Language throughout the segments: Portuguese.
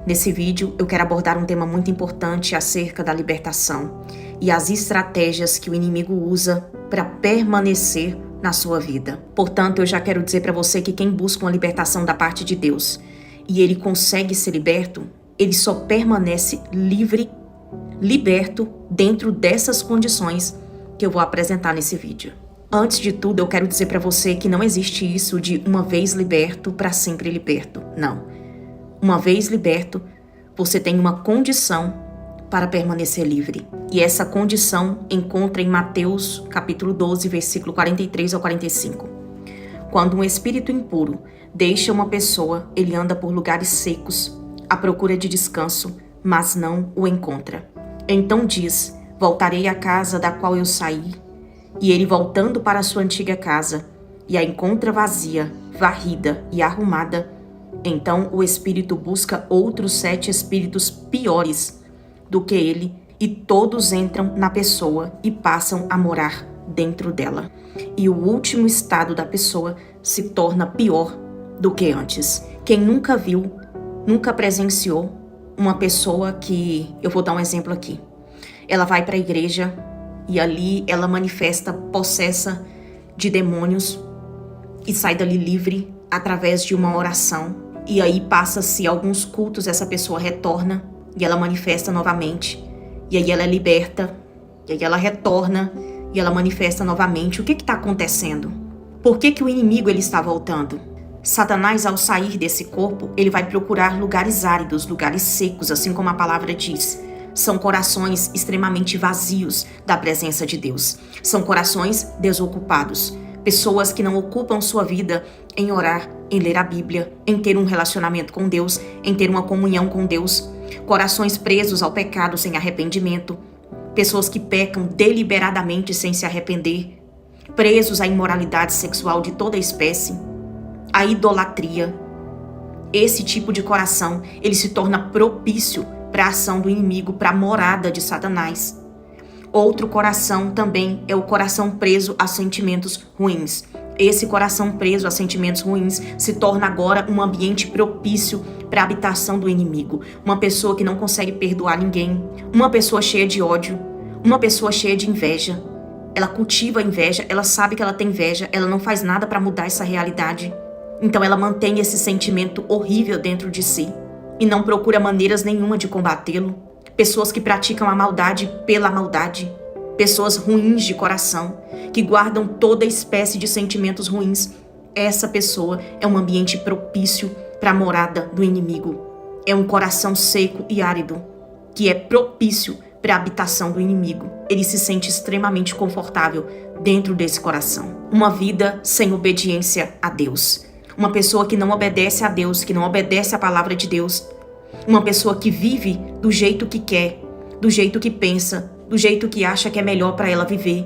Nesse vídeo, eu quero abordar um tema muito importante acerca da libertação e as estratégias que o inimigo usa para permanecer na sua vida. Portanto, eu já quero dizer para você que quem busca uma libertação da parte de Deus e ele consegue ser liberto, ele só permanece livre, liberto dentro dessas condições que eu vou apresentar nesse vídeo. Antes de tudo, eu quero dizer para você que não existe isso de uma vez liberto, para sempre liberto. Não. Uma vez liberto, você tem uma condição para permanecer livre. E essa condição encontra em Mateus capítulo 12, versículo 43 ao 45. Quando um espírito impuro deixa uma pessoa, ele anda por lugares secos, à procura de descanso, mas não o encontra. Então diz: voltarei à casa da qual eu saí. E ele, voltando para a sua antiga casa, e a encontra vazia, varrida e arrumada, então o espírito busca outros 7 espíritos piores do que ele, e todos entram na pessoa e passam a morar dentro dela. E o último estado da pessoa se torna pior do que antes. Quem nunca viu, nunca presenciou uma pessoa que... Eu vou dar um exemplo aqui. Ela vai para a igreja e ali ela manifesta possessa de demônios e sai dali livre através de uma oração. E aí passa-se alguns cultos, essa pessoa retorna e ela manifesta novamente. E aí ela é liberta, e aí ela retorna e ela manifesta novamente. O que está acontecendo? Por que o inimigo ele está voltando? Satanás, ao sair desse corpo, ele vai procurar lugares áridos, lugares secos, assim como a palavra diz. São corações extremamente vazios da presença de Deus. São corações desocupados. Pessoas que não ocupam sua vida em orar, em ler a Bíblia, em ter um relacionamento com Deus, em ter uma comunhão com Deus. Corações presos ao pecado sem arrependimento. Pessoas que pecam deliberadamente sem se arrepender. Presos à imoralidade sexual de toda espécie. À idolatria. Esse tipo de coração, ele se torna propício para a ação do inimigo, para a morada de Satanás. Outro coração também é o coração preso a sentimentos ruins. Esse coração preso a sentimentos ruins se torna agora um ambiente propício para a habitação do inimigo. Uma pessoa que não consegue perdoar ninguém, uma pessoa cheia de ódio, uma pessoa cheia de inveja. Ela cultiva a inveja, ela sabe que ela tem inveja, ela não faz nada para mudar essa realidade. Então ela mantém esse sentimento horrível dentro de si e não procura maneiras nenhuma de combatê-lo. Pessoas que praticam a maldade pela maldade. Pessoas ruins de coração, que guardam toda espécie de sentimentos ruins. Essa pessoa é um ambiente propício para a morada do inimigo. É um coração seco e árido, que é propício para a habitação do inimigo. Ele se sente extremamente confortável dentro desse coração. Uma vida sem obediência a Deus. Uma pessoa que não obedece a Deus, que não obedece à palavra de Deus. Uma pessoa que vive do jeito que quer, do jeito que pensa, do jeito que acha que é melhor para ela viver.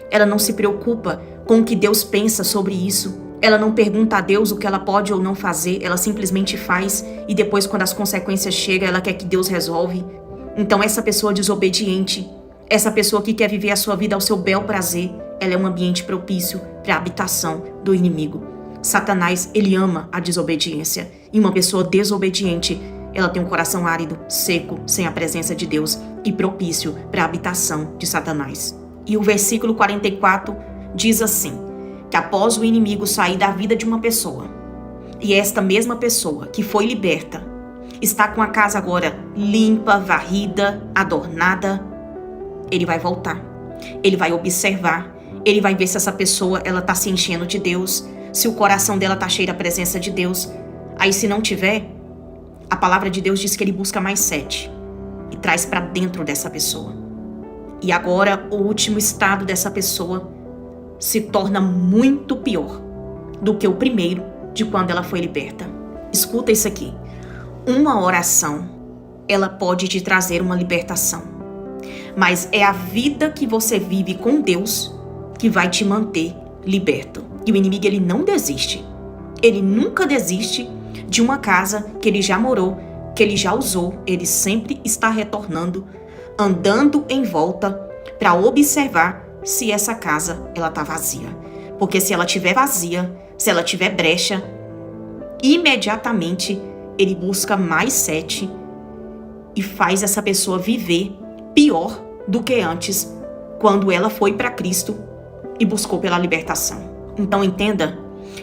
Ela não se preocupa com o que Deus pensa sobre isso. Ela não pergunta a Deus o que ela pode ou não fazer. Ela simplesmente faz e depois, quando as consequências chegam, ela quer que Deus resolve. Então essa pessoa desobediente, essa pessoa que quer viver a sua vida ao seu bel prazer, ela é um ambiente propício para a habitação do inimigo. Satanás, ele ama a desobediência. E uma pessoa desobediente, ela tem um coração árido, seco, sem a presença de Deus e propício para a habitação de Satanás. E o versículo 44 diz assim, que após o inimigo sair da vida de uma pessoa, e esta mesma pessoa que foi liberta, está com a casa agora limpa, varrida, adornada, ele vai voltar. Ele vai observar, ele vai ver se essa pessoa ela está se enchendo de Deus, se o coração dela está cheio da presença de Deus. Aí se não tiver, a palavra de Deus diz que ele busca mais 7 e traz para dentro dessa pessoa. E agora o último estado dessa pessoa se torna muito pior do que o primeiro de quando ela foi liberta. Escuta isso aqui. Uma oração, ela pode te trazer uma libertação. Mas é a vida que você vive com Deus que vai te manter liberto. E o inimigo, ele não desiste. Ele nunca desiste de uma casa que ele já morou, que ele já usou. Ele sempre está retornando, andando em volta para observar se essa casa ela tá vazia. Porque se ela tiver vazia, se ela tiver brecha, imediatamente ele busca mais 7 e faz essa pessoa viver pior do que antes, quando ela foi para Cristo e buscou pela libertação. Então entenda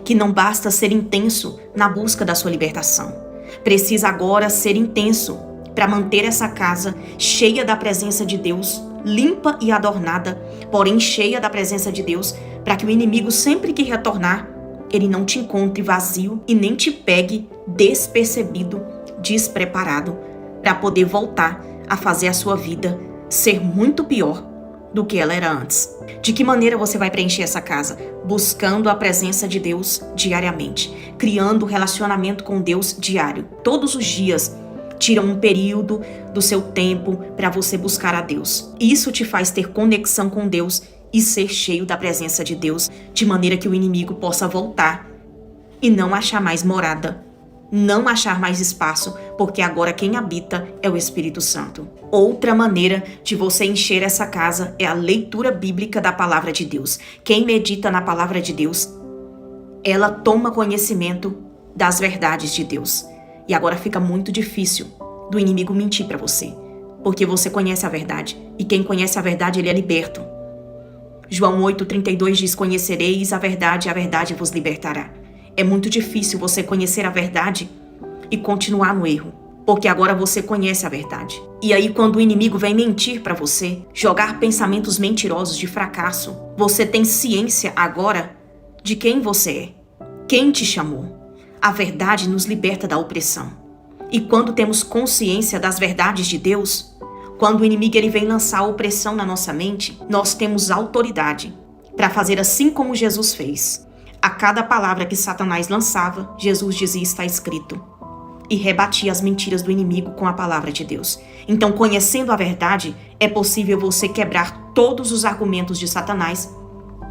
que não basta ser intenso na busca da sua libertação. Precisa agora ser intenso para manter essa casa cheia da presença de Deus, limpa e adornada, porém cheia da presença de Deus, para que o inimigo, sempre que retornar, ele não te encontre vazio e nem te pegue despercebido, despreparado, para poder voltar a fazer a sua vida ser muito pior do que ela era antes. De que maneira você vai preencher essa casa? Buscando a presença de Deus diariamente, criando relacionamento com Deus diário. Todos os dias, tira um período do seu tempo para você buscar a Deus. Isso te faz ter conexão com Deus e ser cheio da presença de Deus, de maneira que o inimigo possa voltar e não achar mais morada, não achar mais espaço, porque agora quem habita é o Espírito Santo. Outra maneira de você encher essa casa é a leitura bíblica da palavra de Deus. Quem medita na palavra de Deus, ela toma conhecimento das verdades de Deus. E agora fica muito difícil do inimigo mentir para você, porque você conhece a verdade. E quem conhece a verdade, ele é liberto. João 8,32 diz: conhecereis a verdade vos libertará. É muito difícil você conhecer a verdade e continuar no erro, porque agora você conhece a verdade. E aí, quando o inimigo vem mentir para você, jogar pensamentos mentirosos de fracasso, você tem ciência agora de quem você é, quem te chamou. A verdade nos liberta da opressão. E quando temos consciência das verdades de Deus, quando o inimigo ele vem lançar a opressão na nossa mente, nós temos autoridade para fazer assim como Jesus fez. A cada palavra que Satanás lançava, Jesus dizia: está escrito, e rebatia as mentiras do inimigo com a palavra de Deus. Então, conhecendo a verdade, é possível você quebrar todos os argumentos de Satanás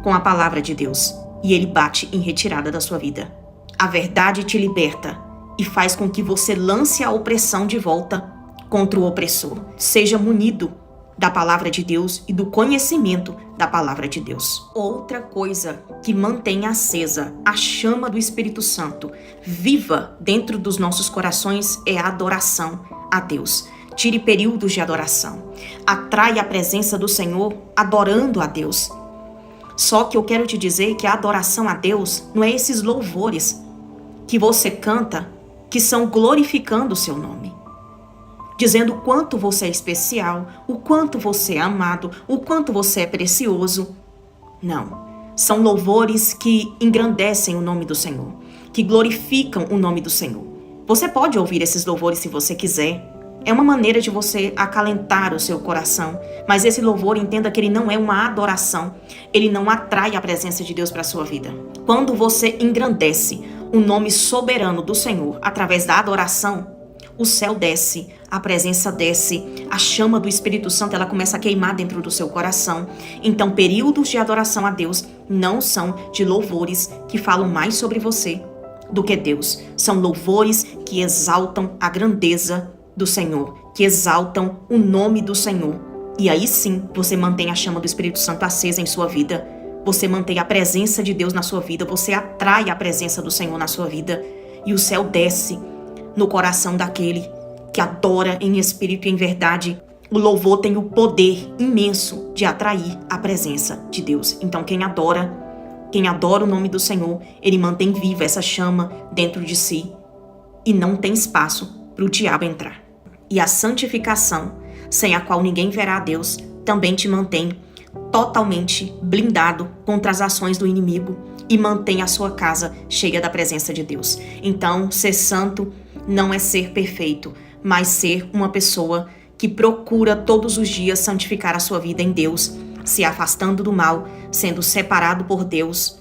com a palavra de Deus, e ele bate em retirada da sua vida. A verdade te liberta e faz com que você lance a opressão de volta contra o opressor. Seja munido da palavra de Deus e do conhecimento da palavra de Deus. Outra coisa que mantém acesa a chama do Espírito Santo viva dentro dos nossos corações é a adoração a Deus. Tire períodos de adoração. Atrai a presença do Senhor adorando a Deus. Só que eu quero te dizer que a adoração a Deus não é esses louvores que você canta que são glorificando o seu nome, dizendo o quanto você é especial, o quanto você é amado, o quanto você é precioso. Não. São louvores que engrandecem o nome do Senhor, que glorificam o nome do Senhor. Você pode ouvir esses louvores se você quiser. É uma maneira de você acalentar o seu coração. Mas esse louvor, entenda que ele não é uma adoração. Ele não atrai a presença de Deus para a sua vida. Quando você engrandece o nome soberano do Senhor através da adoração, o céu desce, a presença desce, a chama do Espírito Santo ela começa a queimar dentro do seu coração. Então, períodos de adoração a Deus não são de louvores que falam mais sobre você do que Deus. São louvores que exaltam a grandeza do Senhor, que exaltam o nome do Senhor. E aí sim, você mantém a chama do Espírito Santo acesa em sua vida. Você mantém a presença de Deus na sua vida. Você atrai a presença do Senhor na sua vida. E o céu desce no coração daquele que adora em espírito e em verdade. O louvor tem o poder imenso de atrair a presença de Deus. Então quem adora o nome do Senhor, ele mantém viva essa chama dentro de si e não tem espaço para o diabo entrar. E a santificação, sem a qual ninguém verá a Deus, também te mantém totalmente blindado contra as ações do inimigo e mantém a sua casa cheia da presença de Deus. Então, ser santo não é ser perfeito, mas ser uma pessoa que procura todos os dias santificar a sua vida em Deus, se afastando do mal, sendo separado por Deus,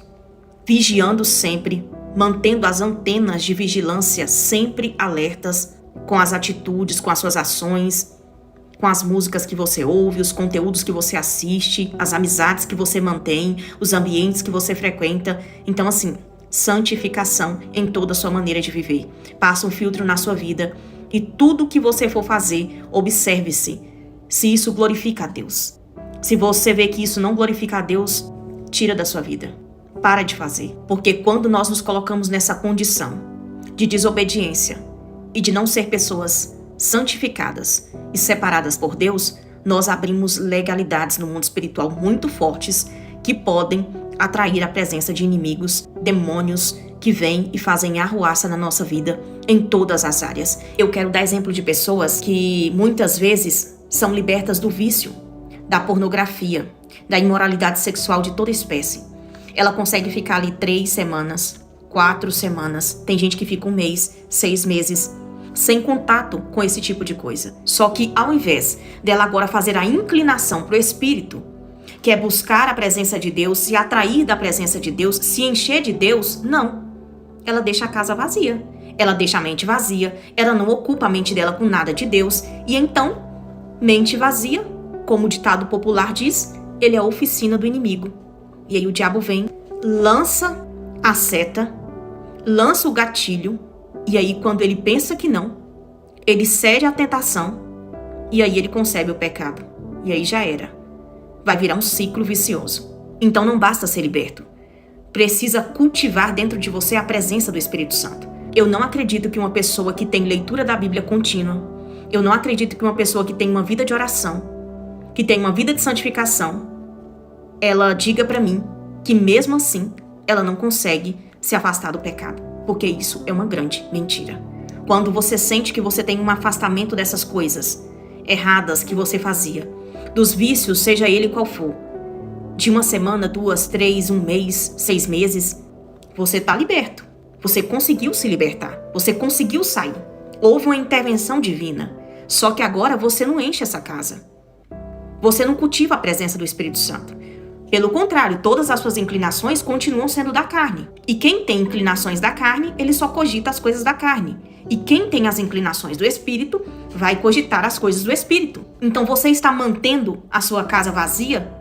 vigiando sempre, mantendo as antenas de vigilância sempre alertas com as atitudes, com as suas ações, com as músicas que você ouve, os conteúdos que você assiste, as amizades que você mantém, os ambientes que você frequenta. Então, assim, santificação em toda a sua maneira de viver. Passa um filtro na sua vida e tudo que você for fazer, observe-se se isso glorifica a Deus. Se você vê que isso não glorifica a Deus, tira da sua vida. Para de fazer. Porque quando nós nos colocamos nessa condição de desobediência e de não ser pessoas santificadas e separadas por Deus, nós abrimos legalidades no mundo espiritual muito fortes que podem atrair a presença de inimigos, demônios que vêm e fazem arruaça na nossa vida em todas as áreas. Eu quero dar exemplo de pessoas que muitas vezes são libertas do vício, da pornografia, da imoralidade sexual de toda espécie. Ela consegue ficar ali 3 semanas, 4 semanas, tem gente que fica 1 mês, 6 meses, sem contato com esse tipo de coisa. Só que ao invés dela agora fazer a inclinação para o espírito, que é buscar a presença de Deus, se atrair da presença de Deus, se encher de Deus, não. Ela deixa a casa vazia, ela deixa a mente vazia, ela não ocupa a mente dela com nada de Deus, e então, mente vazia, como o ditado popular diz, ele é a oficina do inimigo. E aí o diabo vem, lança a seta, lança o gatilho, e aí quando ele pensa que não, ele cede à tentação, e aí ele concebe o pecado. E aí já era. Vai virar um ciclo vicioso. Então não basta ser liberto. Precisa cultivar dentro de você a presença do Espírito Santo. Eu não acredito que uma pessoa que tem leitura da Bíblia contínua, eu não acredito que uma pessoa que tem uma vida de oração, que tem uma vida de santificação, ela diga pra mim que mesmo assim ela não consegue se afastar do pecado. Porque isso é uma grande mentira. Quando você sente que você tem um afastamento dessas coisas erradas que você fazia, dos vícios, seja ele qual for, de 1 semana, 2, 3, 1 mês, 6 meses, você tá liberto. Você conseguiu se libertar. Você conseguiu sair. Houve uma intervenção divina. Só que agora você não enche essa casa. Você não cultiva a presença do Espírito Santo. Pelo contrário, todas as suas inclinações continuam sendo da carne. E quem tem inclinações da carne, ele só cogita as coisas da carne. E quem tem as inclinações do Espírito, vai cogitar as coisas do Espírito. Então você está mantendo a sua casa vazia,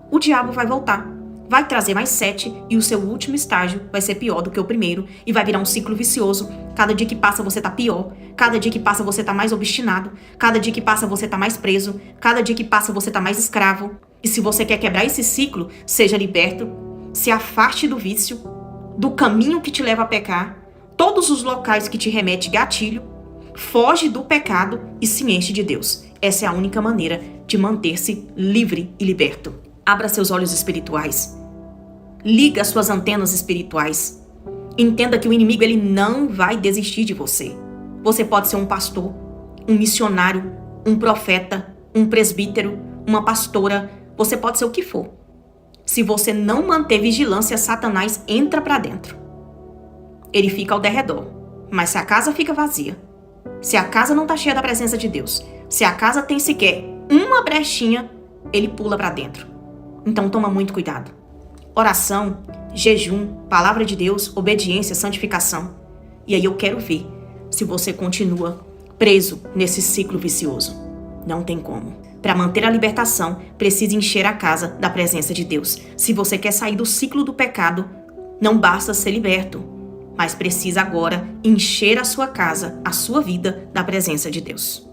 o diabo vai voltar. Vai trazer mais 7 e o seu último estágio vai ser pior do que o primeiro e vai virar um ciclo vicioso. Cada dia que passa você tá pior, cada dia que passa você tá mais obstinado, cada dia que passa você tá mais preso, cada dia que passa você tá mais escravo. E se você quer quebrar esse ciclo, seja liberto, se afaste do vício, do caminho que te leva a pecar, todos os locais que te remete gatilho, foge do pecado e se enche de Deus. Essa é a única maneira de manter-se livre e liberto. Abra seus olhos espirituais. Liga as suas antenas espirituais. Entenda que o inimigo ele não vai desistir de você. Você pode ser um pastor, um missionário, um profeta, um presbítero, uma pastora. Você pode ser o que for. Se você não manter vigilância, Satanás entra pra dentro. Ele fica ao derredor. Mas se a casa fica vazia, se a casa não tá cheia da presença de Deus, se a casa tem sequer uma brechinha, ele pula pra dentro. Então toma muito cuidado. Oração, jejum, palavra de Deus, obediência, santificação. E aí eu quero ver se você continua preso nesse ciclo vicioso. Não tem como. Para manter a libertação, precisa encher a casa da presença de Deus. Se você quer sair do ciclo do pecado, não basta ser liberto, mas precisa agora encher a sua casa, a sua vida da presença de Deus.